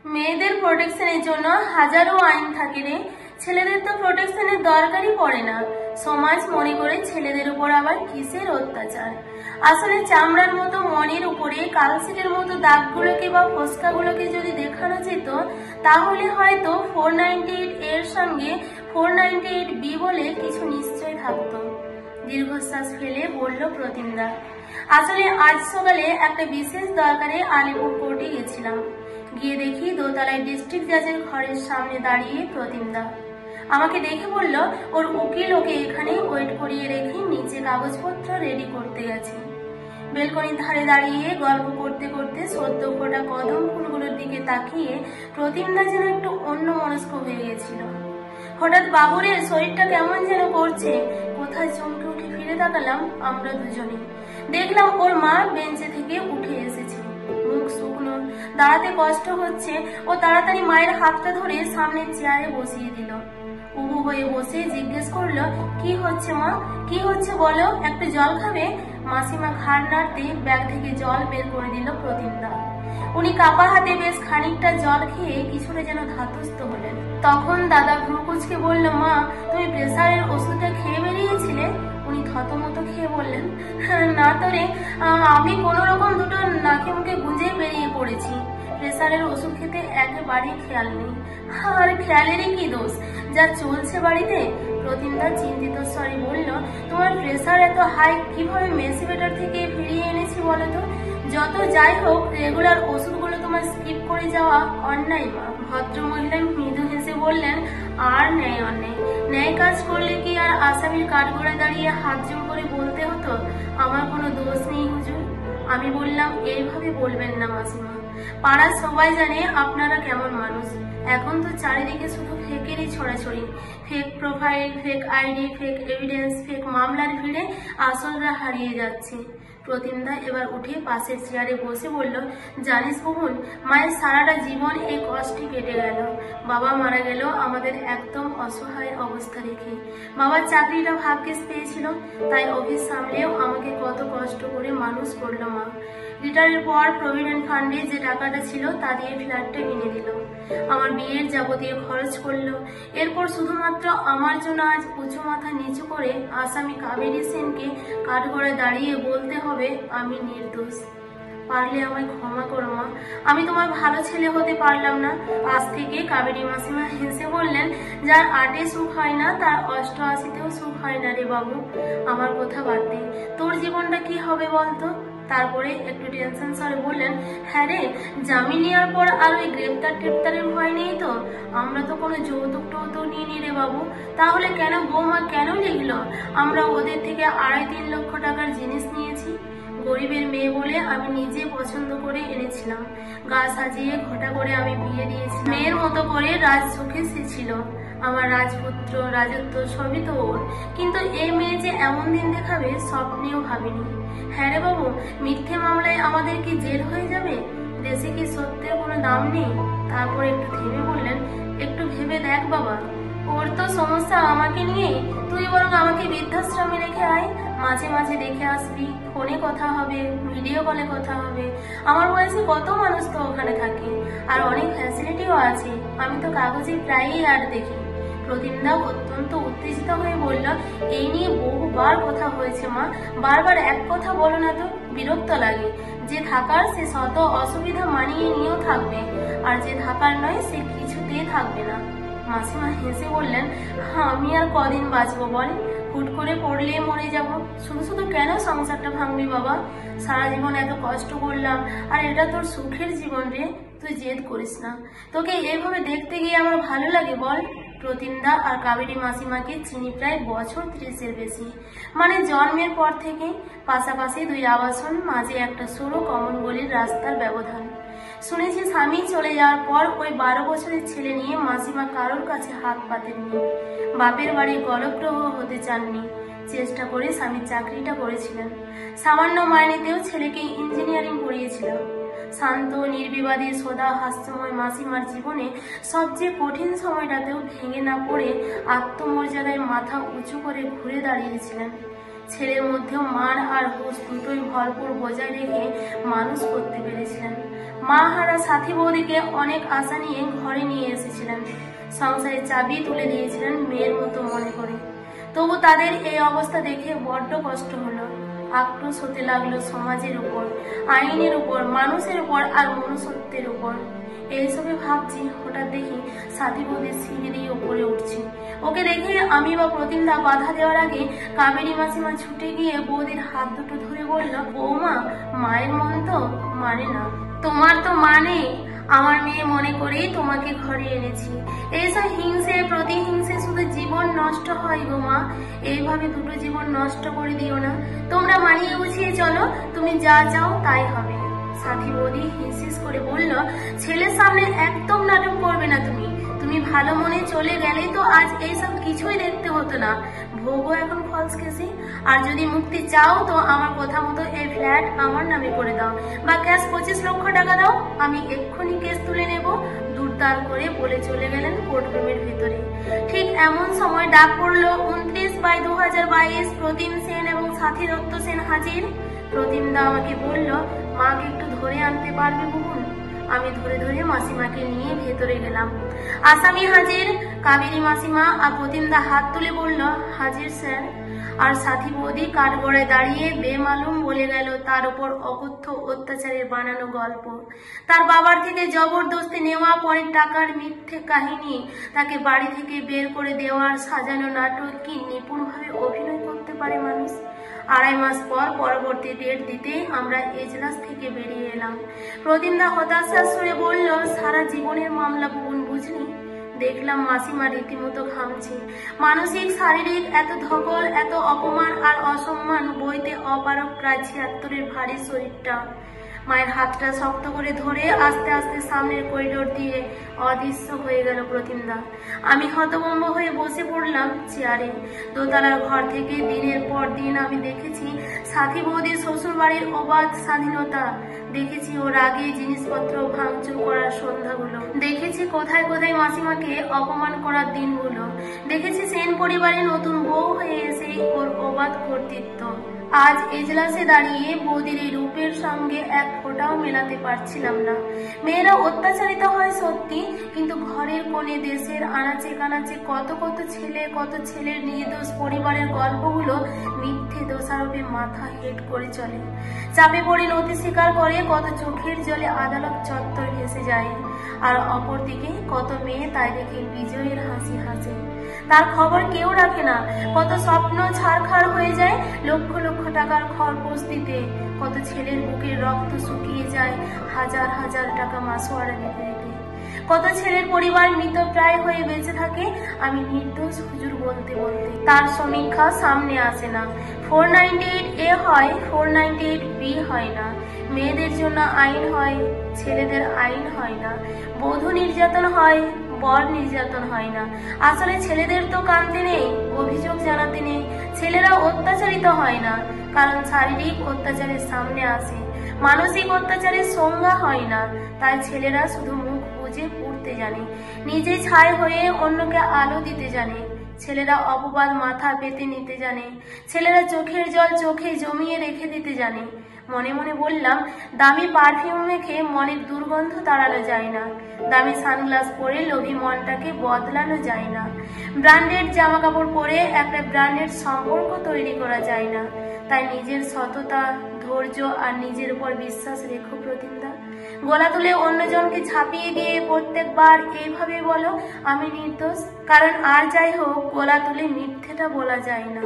মেয়েদের প্রোটেকশনের জন্য হাজারো আইন থাকে রে, ছেলেদের তো প্রোটেকশনের দরকারই পড়ে না। সমাজ মনে করে ছেলেদের উপর আবার কিসের অত্যাচার। আসলে চামড়ার মতো মনের উপরে কালশিটের মতো দাগগুলোকে বা ফোসকাগুলোকে যদি দেখানো যেত, তাহলে হয়তো 498 এর সঙ্গে 498B বলে কিছু নিশ্চয় থাকতো। দীর্ঘশ্বাস ফেলে বলল প্রতিমদা, আসলে আজ সকালে একটা বিশেষ দরকারে আলিপুর কোর্টে গেছিলাম। গিয়ে দেখি দোতলায় ডিস্ট্রিক্ট জাজের ঘরের সামনে দাঁড়িয়ে প্রতিমদা। আমাকে দেখে বলল ওর উকিল ওকে এখানে ওয়েট করিয়ে রেখে নিচে কাগজপত্র রেডি করতে গেছে। বেলকনির ধারে দাঁড়িয়ে গল্প করতে করতে সদ্য ফোটা কদম ফুলগুলোর দিকে তাকিয়ে প্রতিমদা যেন একটু অন্যমনস্ক হয়ে গেছিল। হঠাৎ বাবুরের শরীরটা কেমন যেন করছে, কোথায় চমকে উঠে ফিরে তাকালাম আমরা দুজনে। দেখলাম ওর মা বেঞ্চে থেকে উঠে এসেছে, মুখ শুকনো, দাঁড়াতে কষ্ট হচ্ছে। ও তাড়াতাড়ি মায়ের হাতটা ধরে সামনের চেয়ারে বসিয়ে দিল। উবু হয়ে বসে জিজ্ঞেস করলো, কি হচ্ছে মা, কি হচ্ছে বলো, একটু জল খাবে? মাসিমা ঘাড় নাড়তে ব্যাগ থেকে জল বের করে দিল প্রতিমদা। উনি কাপা হাতে বেশ খানিকটা জল খেয়ে কিছুটা যেন ধাতস্থ হলেন। তখন দাদা ভ্রু কুঁচকে বলল, মা তুমি প্রেসারের ওষুধটা খেয়ে বেরিয়েছিলে? উনি থতমত খেয়ে বললেন, না তো রে, আমি কোনো রকম দুটো নাকে মুখে গুঁজে বেরিয়ে পড়েছি। প্রেসারের ওষুধ খেতে একেবারেই খেয়াল নেই। আর খেয়ালেরই কি দোষ, যা চলছে বাড়িতে। প্রতিমদা চিন্তিত স্বরে বলল, তোমার প্রেসার এত হাই কিভাবে মেসিবেটার থেকে ফিরিয়ে এনেছি বলো তো? যত যাই হোক, রেগুলার ওষুধগুলো তোমার স্কিপ করে যাওয়া অন্যায় মা। ভদ্র মহিলা মৃদু হেসে বললেন, আর ন্যায় অন্যায়, ন্যায় কাজ করলে কি আর আসামির কাঠগড়ায় দাঁড়িয়ে হাত জোড় করে বলতে হতো আমার কোনো দোষ নেই হুজুর? আমি বললাম, এইভাবে বলবেন না মাসিমা, পাড়ার সবাই জানে আপনারা কেমন মানুষ। এখন তো চারিদিকে শুধু ফেকেরই ছড়াছড়ি, fake profile, fake ID, fake evidence, fake মামলার ভিড়ে আসলরা হারিয়ে যাচ্ছে। প্রতিমদা এবার উঠে পাশের চেয়ারে বসে বলল, জানিস বহুল, মায়ের সারাটা জীবন এই কষ্টে কেটে গেল। বাবা মারা গেল আমাদের একদম অসহায় অবস্থা রেখে। বাবার চাকরিটা ভাগ্যিস পেয়েছিল, তাই অফিস সামলেও আমাকে কত কষ্ট করে মানুষ করলো মা। রিটায়ারের পর প্রভিডেন্ট ফান্ডে যে টাকাটা ছিল তা দিয়ে ফ্ল্যাটটা কিনে দিল, আমার বিয়ের যাবতীয় খরচ করলো। এরপর শুধুমাত্র আমার জন্য আজ উঁচু মাথা নিচু করে আসামি কাবেরী সেনকে কাঠগড়ায় দাঁড়িয়ে বলতে হবে আমি নির্দোষ। পারলে আমায় ক্ষমা করো মা, আমি তোমার ভালো ছেলে হতে পারলাম না। আজ থেকে কাবেরী মাসিমা হেসে বললেন, যার 8-এ সুখ হয় না তার 88-তেও সুখ হয় না রে বাবু। আমার কথা বাদ দে, তোর জীবনটা কি হবে বলতো? তারপরে একটু টেনশন স্বরে বললেন, হ্যাঁ রে, জামিন নেওয়ার পর আর ওই গ্রেপ্তারের ভয় নেই তো? আমরা তো কোনো যৌতুক টৌতুক নিয়ে নি রে বাবু। তাহলে কেন বৌমা কেন লিখলো আমরা ওদের থেকে 2.5-3 লক্ষ টাকার জিনিস নিয়েছি? গরিবের মেয়ে বলে আমি নিজে পছন্দ করে এনেছিলাম, গা সাজিয়ে ঘটা করে আমি বিয়ে দিয়েছি। মেয়ের মতো করে রাজ সুখে সে ছিল, আমার রাজপুত্র রাজত্ব সবই তো ওর। কিন্তু এই মেয়ে যে এমন দিন দেখাবে স্বপ্নেও ভাবিনি। হ্যাঁ রে বাবু, মিথ্যে মামলায় আমাদের কি জেল হয়ে যাবে? দেশে কি সত্যের কোনো দাম নেই? তারপর একটু থেমে বললেন, একটু ভেবে দেখ বাবা, ওর তো সমস্যা আমাকে নিয়ে। তুই বরং আমাকে বৃদ্ধাশ্রমে রেখে আয়, মাঝে মাঝে দেখে আসবি, ফোনে কথা হবে, ভিডিও কলে কথা হবে। আমার বয়সে কত মানুষ তো ওখানে থাকে, আর অনেক ফ্যাসিলিটিও আছে। আমি তো কাগজে প্রায়ই আর দেখি। প্রতিমদা অত্যন্ত উত্তেজিত হয়ে বলল, এই নিয়ে বহুবার কথা হয়েছে মা, বারবার এক কথা বলো না তো, বিরক্ত লাগে। যে থাকার সে শত অসুবিধা মানিয়ে নিয়েও থাকবে, আর যে থাকার নয় সে কিছুতেই থাকবে না। মাসিমা হেসে বললেন, আমি আর কদিন বাঁচবো বল? হুট করে পড়লে মরে যাব। শুধু শুধু কেন সংসারটা ভাঙবি বাবা? সারা জীবন এত কষ্ট করলাম, আর এটা তোর সুখের জীবন রে, তুই জেদ করিস না। তোকে এইভাবে দেখতে গিয়ে আমার ভালো লাগে বল? প্রতিমদা আর কাবেরী মাসিমাকে চিনি প্রায় বছর 30-এর বেশি, মানে জন্মের পর থেকে। পাশাপাশি 2 আবাসন, মাঝে একটা সরু কমন গলির রাস্তার ব্যবধান। শুনেছি স্বামী চলে যাওয়ার পর ওই 12 বছরের ছেলে নিয়ে মাসিমা কারোর কাছে হাত পাতেননি, বাপের বাড়ি গলগ্রহ হতে চাননি। চেষ্টা করে স্বামীর চাকরিটা করেছিলেন, সামান্য মাইনেতেও ছেলেকে ইঞ্জিনিয়ারিং পড়িয়েছিল। শান্ত নির্বিবাদী সদা হাস্যময় মাসিমার জীবনে সবচেয়ে কঠিন সময়টাতেও ভেঙে না পড়ে আত্মমর্যাদায় মাথা উঁচু করে ঘুরে দাঁড়িয়েছিলেন। ছেলের মধ্যেও মান আর হুঁশ দুটোই ভরপুর বজায় রেখে মানুষ করতে পেরেছিলেন। মা হারা সাথী বৌদিকে অনেক আশা নিয়ে ঘরে নিয়ে এসেছিলেন, সংসারের চাবি তুলে দিয়েছিলেন মেয়ের মতো মনে করে। তবু তাদের এই অবস্থা দেখে বড্ড কষ্ট হলো। আক্রোশ হতে লাগলো সমাজের উপর, আইনের উপর, মানুষের উপর আর মনুষ্যত্বের উপর। এইসবে ভাবছি, হঠাৎ দেখি সাথী বৌদির সিঁড়ি দিয়ে উপরে উঠছে। ওকে দেখে আমি বা প্রতিমদা বাধা দেওয়ার আগে কাবেরী মাসিমা ছুটে গিয়ে বৌদির হাত দুটো ধরে বলল, বৌমা, মায়ের মন তো মানে না, তোমার তো মানে আমার মেয়ে মনে করেই তোমাকে ঘরে এনেছি। এইসব হিংসে প্রতিহিংসে শুধু জীবন নষ্ট হয় গো মা, এইভাবে দুটো জীবন নষ্ট করে দিও না। তোমরা মানিয়ে গুছিয়ে চলো, তুমি যা চাও তাই হবে। সাথী বৌদি হিসিস করে বলল, ছেলের সামনে একদম নাটক করবে না তুমি। তুমি ভালো মনে চলে গেলেই তো আজ এইসব কিছুই দেখতে হতো না। ভোগও এখন ফলস কেসি। আর যদি মুক্তি চাও তো আমার কথা মতো এই ফ্ল্যাট আমার নামে করে দাও, বা ক্যাশ 25 লক্ষ টাকা দাও, আমি এক্ষুনি কেস তুলে নেব। দুরদার করে বলে চলে গেলেন কোর্টরুমের ভেতরে। ঠিক এমন সময় ডাক পড়লো 29/2022 প্রতিম সেন এবং সাথী দত্ত সেন হাজির। প্রতিমদা আমাকে বলল, মাকে একটু ধরে আনতে পারবে বুবুন? আমি ধরে ধরে মাসিমাকে নিয়ে ভেতরে গেলাম। আসামি হাজির। কাবেরী মাসিমা আর প্রতিমদা হাত তুলে বলল, হাজির স্যার। আর সাথী বৌদি কাঠগড়ায় দাঁড়িয়ে বেমালুম বলে গেল তার উপর অকথ্য অত্যাচারের বানানো গল্প, তার বাবার থেকে জবরদস্তি নেওয়া পরে টাকার মিথ্যে কাহিনী, তাকে বাড়ি থেকে বের করে দেওয়ার সাজানো নাটক। কি নিপুণভাবে অভিনয় করতে পারে মানুষ। 2.5 মাস পর পরবর্তী ডেট দিতে আমরা এজলাস থেকে বেরিয়ে এলাম। প্রতিমদা হতাশার সুরে বলল, সারা জীবনের মামলা বুবুন, বুঝলি? দেখলাম মাসিমা রীতিমতো ঘামছে। মানসিক শারীরিক এত ধকল, এত অপমান আর অসম্মান বইতে অপারক প্রায় 76-এর ভারী শরীরটা। মায়ের হাতটা শক্ত করে ধরে আস্তে আস্তে সামনের করিডোর দিয়ে অদৃশ্য হয়ে গেল প্রতিমদা। আমি হতভম্ব হয়ে বসে পড়লাম চেয়ারে। দোতলার ঘর থেকে দিনের পর দিন আমি দেখেছি সাথী বৌদির শ্বশুর বাড়ির অবাধ স্বাধীনতা, দেখেছি ওর আগে জিনিসপত্র ভাঙচুর করার সন্ধ্যাগুলো, দেখেছি কোথায় কোথায় মাসিমাকে অপমান করার দিনগুলো, দেখেছি সেন পরিবারে নতুন বউ হয়ে এসে ওর অবাধ কর্তৃত্ব। আজ এজলাসে দাঁড়িয়ে বৌদির এই রূপের সঙ্গে এক ফোঁটাও মেলাতে পারছিলাম না। মেয়েরা অত্যাচারিত হয় সত্যি, কিন্তু ঘরের কোণে দেশের আনাচে কানাচে কত কত ছেলে, কত ছেলের নির্দোষ পরিবারের গল্পগুলো মিথ্যে দোষারোপে মাথা হেট করে চলে। চাপে পড়ে নথি স্বীকার করে কত চোখের জলে আদালত চত্বর ভেসে যায়। আর অপরদিকে কত মেয়ে তাই দেখে বিজয়ের হাসি হাসে। তার খবর কেউ রাখে না। কত স্বপ্ন ছারখার হয়ে যায় লক্ষ লক্ষ টাকার খরপোশ দিতে। কত ছেলের বুকের রক্ত শুকিয়ে যায় হাজার হাজার টাকা মাসোয়ারা দিতে দিতে। কত ছেলের পরিবার মৃতপ্রায় হয়ে বেঁচে থাকে আমি নির্দোষ হুজুর বলতে বলতে। তার সমীক্ষা সামনে আসে না। 498A হয়, 498B হয় না। মেয়েদের জন্য আইন হয়, ছেলেদের আইন হয় না। বধূ নির্যাতন হয়, বর নির্যাতন হয় না। আসলে ছেলেদের তো কাঁদতে নেই, অভিযোগ জানাতে নেই। ছেলেরা অত্যাচারিত হয় না, কারণ শারীরিক অত্যাচারের সামনে আসে, মানসিক অত্যাচারের সংজ্ঞা হয় না। তাই ছেলেরা শুধু মুখ বুজে পড়তে জানে, নিজে ছাই হয়ে অন্যকে আলো দিতে জানে। ছেলেরা অপবাদ মাথা পেতে নিতে জানে। ছেলেরা চোখের জল চোখে জমিয়ে রেখে দিতে জানে। মনে মনে বললাম, দামি পারফিউম মেখে মনের দুর্গন্ধ তাড়ানো যায় না। দামি সানগ্লাস পরে লোভী মনটাকে বদলানো যায় না। ব্র্যান্ডেড জামা কাপড় পরে একটা ব্র্যান্ডেড সম্পর্ক তৈরি করা যায় না। তাই নিজের সততা, ধৈর্য আর নিজের উপর বিশ্বাস রেখো প্রতিমদা। গলা তুলে অন্যজনকে ঝাঁপিয়ে দিয়ে প্রত্যেকবার এইভাবে বলো, আমি নির্দোষ। কারণ আর যাই হোক, গলা তুলে মিথ্যেটা বলা যায় না।